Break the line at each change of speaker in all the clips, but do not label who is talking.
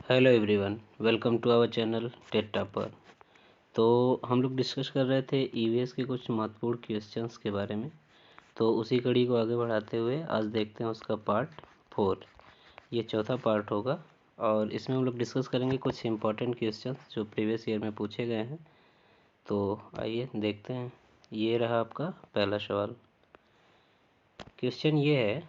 Hello everyone, welcome to our channel TET topper. तो हम लोग डिस्कस कर रहे थे ईवीएस के कुछ महत्वपूर्ण क्वेश्चंस के बारे में। तो उसी कड़ी को आगे बढ़ाते हुए आज देखते हैं उसका पार्ट 4। ये चौथा पार्ट होगा और इसमें हम लोग डिस्कस करेंगे कुछ इम्पोर्टेंट क्वेश्चंस जो प्रीवियस ईयर में पूछे गए हैं। तो आइए देखते हैं। ये रहा आपका पहला सवाल। क्वेश्चन ये है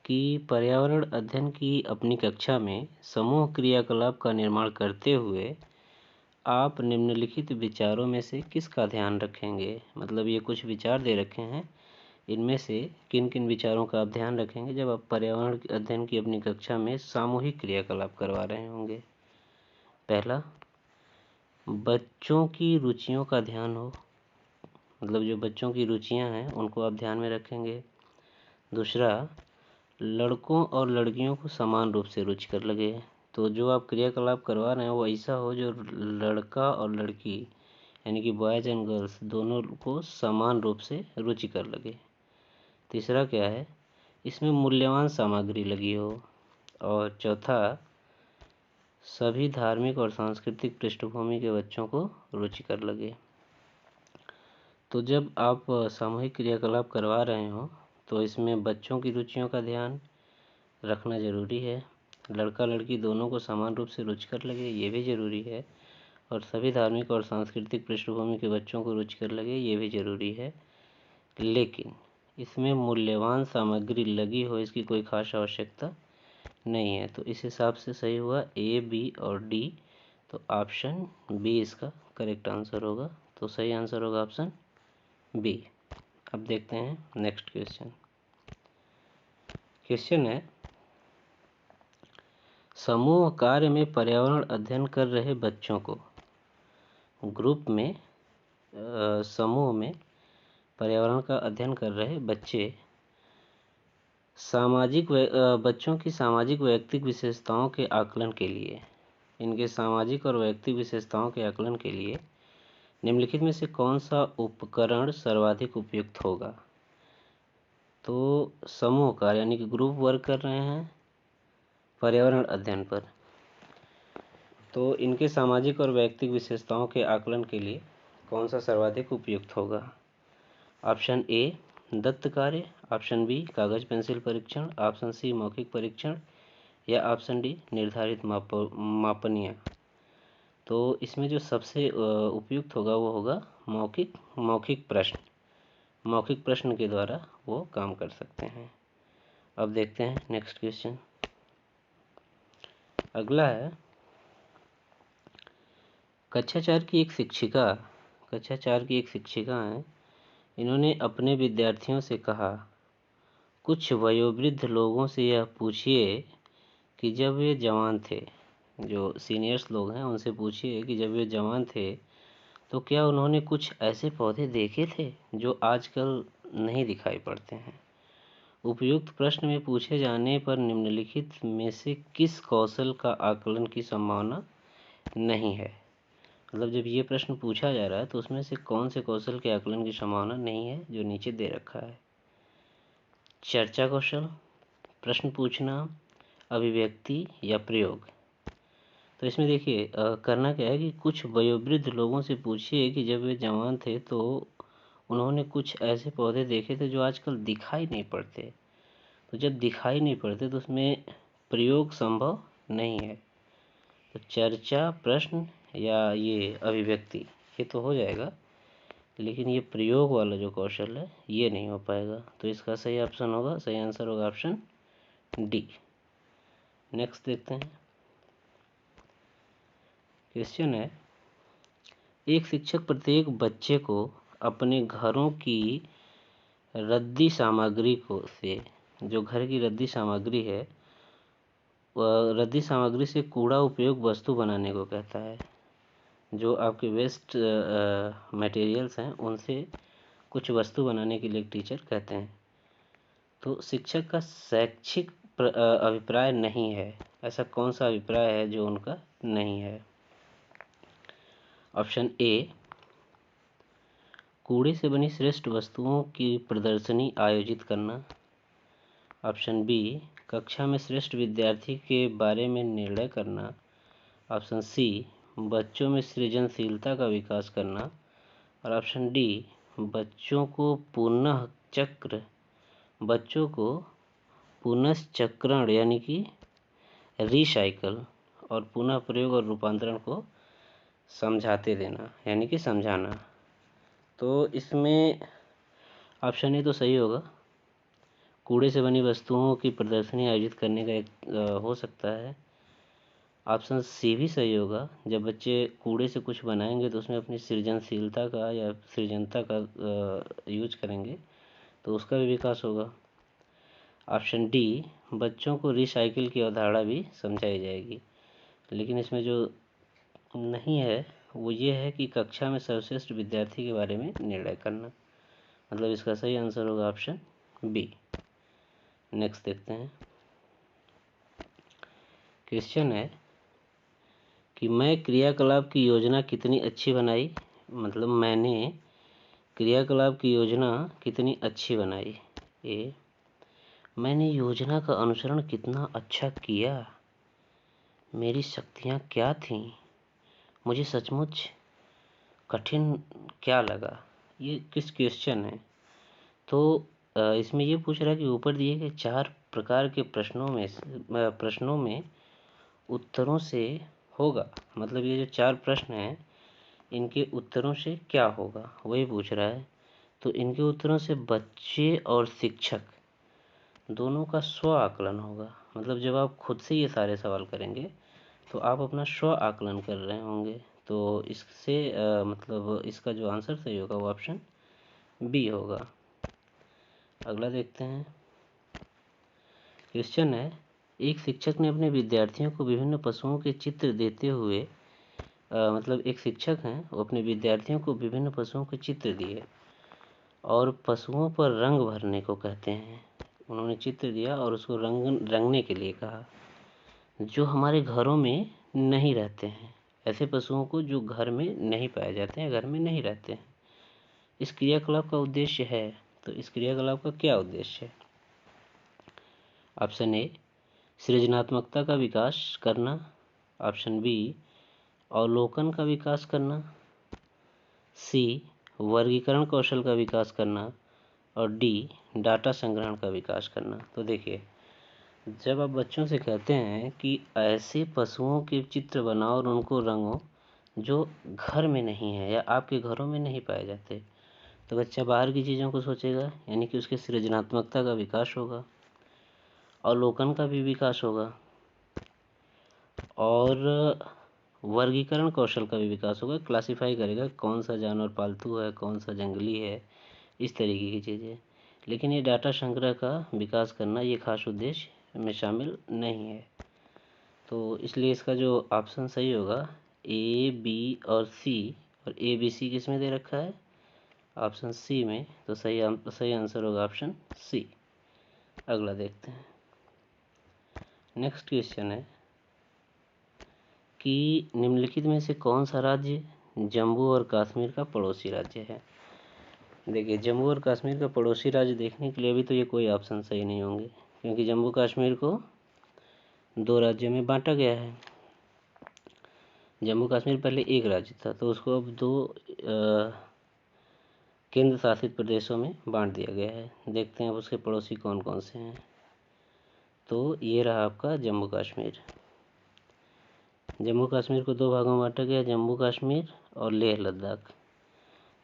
कि पर्यावरण अध्ययन की अपनी कक्षा में समूह क्रियाकलाप का निर्माण करते हुए आप निम्नलिखित विचारों में से किसका ध्यान रखेंगे। मतलब ये कुछ विचार दे रखे हैं, इनमें से किन किन विचारों का आप ध्यान रखेंगे जब आप पर्यावरण अध्ययन की अपनी कक्षा में सामूहिक क्रियाकलाप करवा रहे होंगे। पहला, बच्चों की रुचियों का ध्यान हो, मतलब जो बच्चों की रुचियां हैं उनको आप ध्यान में रखेंगे। दूसरा, लड़कों और लड़कियों को समान रूप से रुचिकर लगे। तो जो आप क्रियाकलाप करवा रहे हैं वो ऐसा हो जो लड़का और लड़की यानी कि बॉयज़ एंड गर्ल्स दोनों को समान रूप से रुचिकर लगे। तीसरा क्या है, इसमें मूल्यवान सामग्री लगी हो। और चौथा, सभी धार्मिक और सांस्कृतिक पृष्ठभूमि के बच्चों को रुचिकर लगे। तो जब आप सामूहिक क्रियाकलाप करवा रहे हो तो इसमें बच्चों की रुचियों का ध्यान रखना ज़रूरी है, लड़का लड़की दोनों को समान रूप से रुचिकर लगे ये भी ज़रूरी है, और सभी धार्मिक और सांस्कृतिक पृष्ठभूमि के बच्चों को रुचिकर लगे ये भी ज़रूरी है। लेकिन इसमें मूल्यवान सामग्री लगी हो इसकी कोई खास आवश्यकता नहीं है। तो इस हिसाब से सही हुआ ए, बी और डी। तो ऑप्शन बी इसका करेक्ट आंसर होगा। तो सही आंसर होगा ऑप्शन बी। अब देखते हैं नेक्स्ट क्वेश्चन। क्वेश्चन है, समूह कार्य में पर्यावरण अध्ययन कर रहे बच्चों को ग्रुप में समूह में पर्यावरण का अध्ययन कर रहे बच्चे बच्चों की सामाजिक वैयक्तिक विशेषताओं के आकलन के लिए इनके सामाजिक और वैयक्तिक विशेषताओं के आकलन के लिए निम्नलिखित में से कौन सा उपकरण सर्वाधिक उपयुक्त होगा। तो समूह कार्य यानी कि ग्रुप वर्क कर रहे हैं पर्यावरण अध्ययन पर, तो इनके सामाजिक और वैयक्तिक विशेषताओं के आकलन के लिए कौन सा सर्वाधिक उपयुक्त होगा। ऑप्शन ए दत्त कार्य, ऑप्शन बी कागज पेंसिल परीक्षण, ऑप्शन सी मौखिक परीक्षण या ऑप्शन डी निर्धारित मापनीय। तो इसमें जो सबसे उपयुक्त होगा वो होगा मौखिक प्रश्न। मौखिक प्रश्न के द्वारा वो काम कर सकते हैं। अब देखते हैं नेक्स्ट क्वेश्चन। अगला है, कक्षा चार की एक शिक्षिका हैं। इन्होंने अपने विद्यार्थियों से कहा, कुछ वयोवृद्ध लोगों से यह पूछिए कि जब वे जवान थे, जो सीनियर्स लोग हैं उनसे पूछिए कि जब वे जवान थे तो क्या उन्होंने कुछ ऐसे पौधे देखे थे जो आजकल नहीं दिखाई पड़ते हैं। उपयुक्त प्रश्न में पूछे जाने पर निम्नलिखित में से किस कौशल का आकलन की संभावना नहीं है। मतलब जब ये प्रश्न पूछा जा रहा है तो उसमें से कौन से कौशल के आकलन की संभावना नहीं है जो नीचे दे रखा है। चर्चा कौशल, प्रश्न पूछना, अभिव्यक्ति या प्रयोग। तो इसमें देखिए करना क्या है कि कुछ वयोवृद्ध लोगों से पूछिए कि जब वे जवान थे तो उन्होंने कुछ ऐसे पौधे देखे थे जो आजकल दिखाई नहीं पड़ते। तो जब दिखाई नहीं पड़ते तो उसमें प्रयोग संभव नहीं है। तो चर्चा, प्रश्न या ये अभिव्यक्ति ये तो हो जाएगा, लेकिन ये प्रयोग वाला जो कौशल है ये नहीं हो पाएगा। तो इसका सही ऑप्शन होगा, सही आंसर होगा ऑप्शन डी। नेक्स्ट देखते हैं। क्वेश्चन है, एक शिक्षक प्रत्येक बच्चे को अपने घरों की रद्दी सामग्री जो घर की रद्दी सामग्री है रद्दी सामग्री से कूड़ा उपयोग वस्तु बनाने को कहता है। जो आपके वेस्ट मटेरियल्स हैं उनसे कुछ वस्तु बनाने के लिए एक टीचर कहते हैं। तो शिक्षक का शैक्षिक अभिप्राय नहीं है। ऐसा कौन सा अभिप्राय है जो उनका नहीं है। ऑप्शन ए कूड़े से बनी श्रेष्ठ वस्तुओं की प्रदर्शनी आयोजित करना, ऑप्शन बी कक्षा में श्रेष्ठ विद्यार्थी के बारे में निर्णय करना। ऑप्शन सी, बच्चों में सृजनशीलता का विकास करना। और ऑप्शन डी, बच्चों को पुनश्चक्रण यानी कि रिसाइकल और पुनः प्रयोग और रूपांतरण को समझाते देना यानी कि समझाना। तो इसमें ऑप्शन ए तो सही होगा, कूड़े से बनी वस्तुओं की प्रदर्शनी आयोजित करने का एक हो सकता है। ऑप्शन सी भी सही होगा, जब बच्चे कूड़े से कुछ बनाएंगे तो उसमें अपनी सृजनशीलता का या सृजनता का यूज करेंगे तो उसका भी विकास होगा। ऑप्शन डी, बच्चों को रिसाइकिल की अवधारणा भी समझाई जाएगी। लेकिन इसमें जो नहीं है वो ये है कि कक्षा में सर्वश्रेष्ठ विद्यार्थी के बारे में निर्णय करना। मतलब इसका सही आंसर होगा ऑप्शन बी। नेक्स्ट देखते हैं। क्वेश्चन है कि मैं क्रियाकलाप की योजना कितनी अच्छी बनाई। मतलब मैंने क्रियाकलाप की योजना कितनी अच्छी बनाई। ए, मैंने योजना का अनुसरण कितना अच्छा किया। मेरी शक्तियाँ क्या थीं। मुझे सचमुच कठिन क्या लगा। ये किस क्वेश्चन है। तो इसमें ये पूछ रहा है कि ऊपर दिए गए 4 प्रकार के प्रश्नों में उत्तरों से होगा। मतलब ये जो 4 प्रश्न हैं इनके उत्तरों से क्या होगा वही पूछ रहा है। तो इनके उत्तरों से बच्चे और शिक्षक दोनों का स्व आकलन होगा। मतलब जब आप खुद से ये सारे सवाल करेंगे तो आप अपना स्व आकलन कर रहे होंगे। तो इससे मतलब इसका जो आंसर सही होगा वो ऑप्शन बी होगा। अगला देखते हैं। क्वेश्चन है, एक शिक्षक ने अपने विद्यार्थियों को विभिन्न पशुओं के चित्र देते हुए मतलब एक शिक्षक हैं वो अपने विद्यार्थियों को विभिन्न पशुओं के चित्र दिए और पशुओं पर रंग भरने को कहते हैं। उन्होंने चित्र दिया और उसको रंगने के लिए कहा, जो हमारे घरों में नहीं रहते हैं। ऐसे पशुओं को जो घर में नहीं पाए जाते हैं, घर में नहीं रहते हैं। इस क्रियाकलाप का उद्देश्य है। तो इस क्रियाकलाप का क्या उद्देश्य है। ऑप्शन ए, सृजनात्मकता का विकास करना। ऑप्शन बी, अवलोकन का विकास करना। सी, वर्गीकरण कौशल का विकास करना। और डी, डाटा संग्रहण का विकास करना। तो देखिए, जब आप बच्चों से कहते हैं कि ऐसे पशुओं के चित्र बनाओ और उनको रंगो जो घर में नहीं है या आपके घरों में नहीं पाए जाते, तो बच्चा बाहर की चीज़ों को सोचेगा यानी कि उसके सृजनात्मकता का विकास होगा, अवलोकन का भी विकास होगा और वर्गीकरण कौशल का भी विकास होगा। क्लासिफाई करेगा कौन सा जानवर पालतू है, कौन सा जंगली है, इस तरीके की चीज़ें। लेकिन ये डाटा संग्रह का विकास करना ये खास उद्देश्य में शामिल नहीं है। तो इसलिए इसका जो ऑप्शन सही होगा ए, बी और सी, और ए, बी, सी किस में दे रखा है ऑप्शन सी में। तो सही आंसर होगा ऑप्शन सी। अगला देखते हैं। नेक्स्ट क्वेश्चन है कि निम्नलिखित में से कौन सा राज्य जम्मू और कश्मीर का पड़ोसी राज्य है। देखिए, जम्मू और कश्मीर का पड़ोसी राज्य देखने के लिए अभी तो ये कोई ऑप्शन सही नहीं होंगे, क्योंकि जम्मू कश्मीर को 2 राज्यों में बांटा गया है। जम्मू कश्मीर पहले एक राज्य था, तो उसको अब 2 केंद्र शासित प्रदेशों में बांट दिया गया है। देखते हैं अब उसके पड़ोसी कौन कौन से हैं। तो ये रहा आपका जम्मू कश्मीर। जम्मू कश्मीर को 2 भागों में बांटा गया, जम्मू कश्मीर और लेह लद्दाख।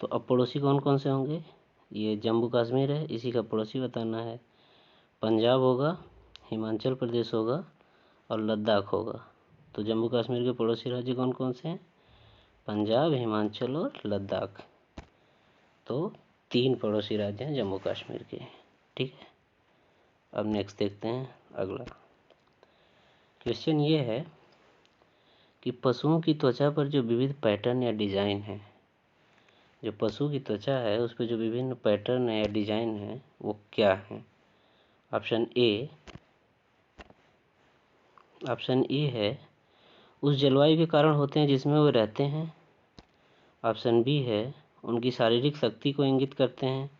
तो अब पड़ोसी कौन कौन से होंगे। ये जम्मू कश्मीर है, इसी का पड़ोसी बताना है। पंजाब होगा, हिमाचल प्रदेश होगा और लद्दाख होगा। तो जम्मू कश्मीर के पड़ोसी राज्य कौन कौन से हैं, पंजाब, हिमाचल और लद्दाख। तो 3 पड़ोसी राज्य हैं जम्मू कश्मीर के। ठीक है, अब नेक्स्ट देखते हैं। अगला क्वेश्चन ये है कि पशुओं की त्वचा पर जो विविध पैटर्न या डिजाइन है, जो पशु की त्वचा है उस पर जो विभिन्न पैटर्न या डिजाइन है वो क्या है। ऑप्शन ए है उस जलवायु के कारण होते हैं जिसमें वो रहते हैं। ऑप्शन बी है उनकी शारीरिक शक्ति को इंगित करते हैं।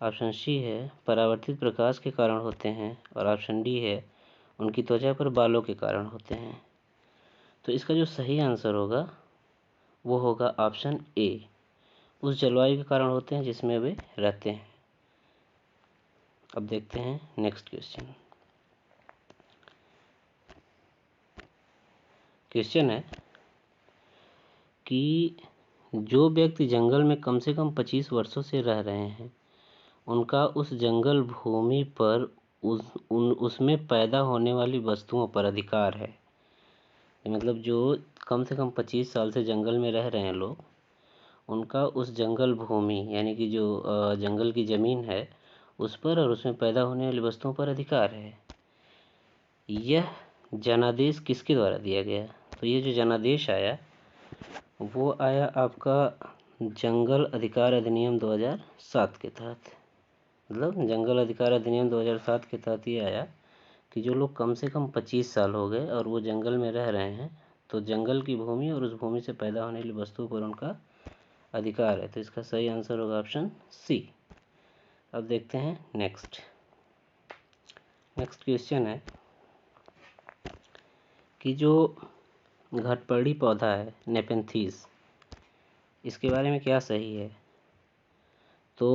ऑप्शन सी है परावर्तित प्रकाश के कारण होते हैं, और ऑप्शन डी है उनकी त्वचा पर बालों के कारण होते हैं। तो इसका जो सही आंसर होगा वो होगा ऑप्शन ए, उस जलवायु के कारण होते हैं जिसमें वे रहते हैं। अब देखते हैं नेक्स्ट क्वेश्चन। क्वेश्चन है कि जो व्यक्ति जंगल में कम से कम 25 वर्षों से रह रहे हैं उनका उस जंगल भूमि पर उसमें पैदा होने वाली वस्तुओं पर अधिकार है। मतलब जो कम से कम 25 साल से जंगल में रह रहे हैं लोग, उनका उस जंगल भूमि यानी कि जो जंगल की ज़मीन है उस पर और उसमें पैदा होने वाली वस्तुओं पर अधिकार है। यह जनादेश किसके द्वारा दिया गया? तो ये जो जनादेश आया वो आया आपका जंगल अधिकार अधिनियम 2007 के तहत। मतलब जंगल अधिकार अधिनियम 2007 के तहत ये आया कि जो लोग कम से कम 25 साल हो गए और वो जंगल में रह रहे हैं तो जंगल की भूमि और उस भूमि से पैदा होने वाली वस्तुओं पर उनका अधिकार है। तो इसका सही आंसर होगा ऑप्शन सी। अब देखते हैं नेक्स्ट क्वेश्चन है कि जो घटपर्णी पौधा है नेपेंथीज, इसके बारे में क्या सही है? तो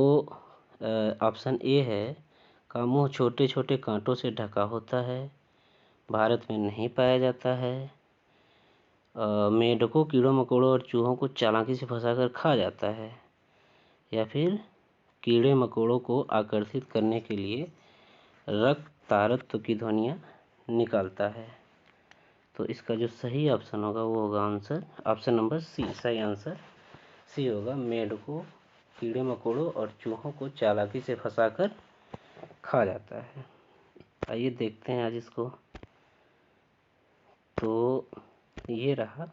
ऑप्शन ए है का मुंह छोटे छोटे कांटों से ढका होता है, भारत में नहीं पाया जाता है, मेंढकों, कीड़ों मकोड़ों और चूहों को चालाकी से फंसाकर खा जाता है, या फिर कीड़े मकोड़ों को आकर्षित करने के लिए रक्त तारत्व की ध्वनियाँ निकालता है। तो इसका जो सही ऑप्शन होगा वो होगा आंसर ऑप्शन नंबर सी। सही आंसर सी होगा, मेंढकों, कीड़े मकोड़ों और चूहों को चालाकी से फंसाकर खा जाता है। आइए देखते हैं आज इसको। तो ये रहा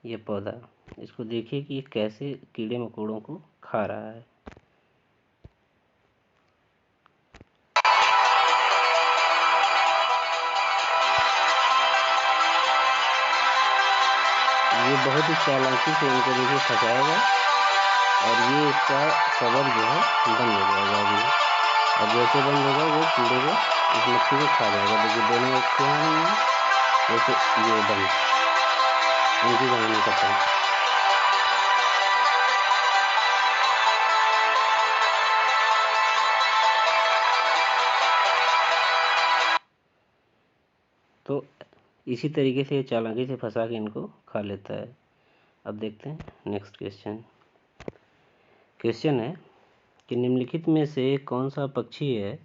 ये पौधा, इसको देखिए कि ये कैसे कीड़े मकोड़ों को खा रहा है। ये बहुत ही चालाकी से इनको देखिए फंसाएगा और ये इसका कवर जो है बंद हो जाएगा अभी, और जैसे बंद होगा वो कीड़े को इस मच्छी को खा जाएगा। देखिए दोनों मच्छियाँ आ रही हैं, जैसे ये बंद, इनकी कहानी खत्म। तो इसी तरीके से चालाकी से फंसा के इनको खा लेता है। अब देखते हैं नेक्स्ट क्वेश्चन है कि निम्नलिखित में से कौन सा पक्षी है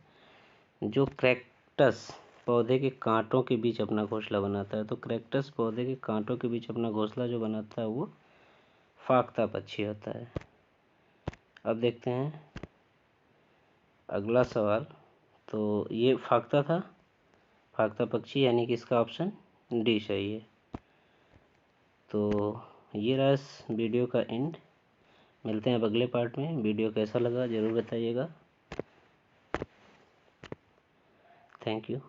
जो कैक्टस पौधे के कांटों के बीच अपना घोंसला बनाता है? तो कैक्टस पौधे के कांटों के बीच अपना घोंसला जो बनाता है वो फाख्ता पक्षी होता है। अब देखते हैं अगला सवाल। तो ये फाख्ता था, फाख्ता पक्षी, यानी कि इसका ऑप्शन डी सही है। तो ये रहा इस वीडियो का एंड। मिलते हैं अब अगले पार्ट में। वीडियो कैसा लगा ज़रूर बताइएगा। Thank you.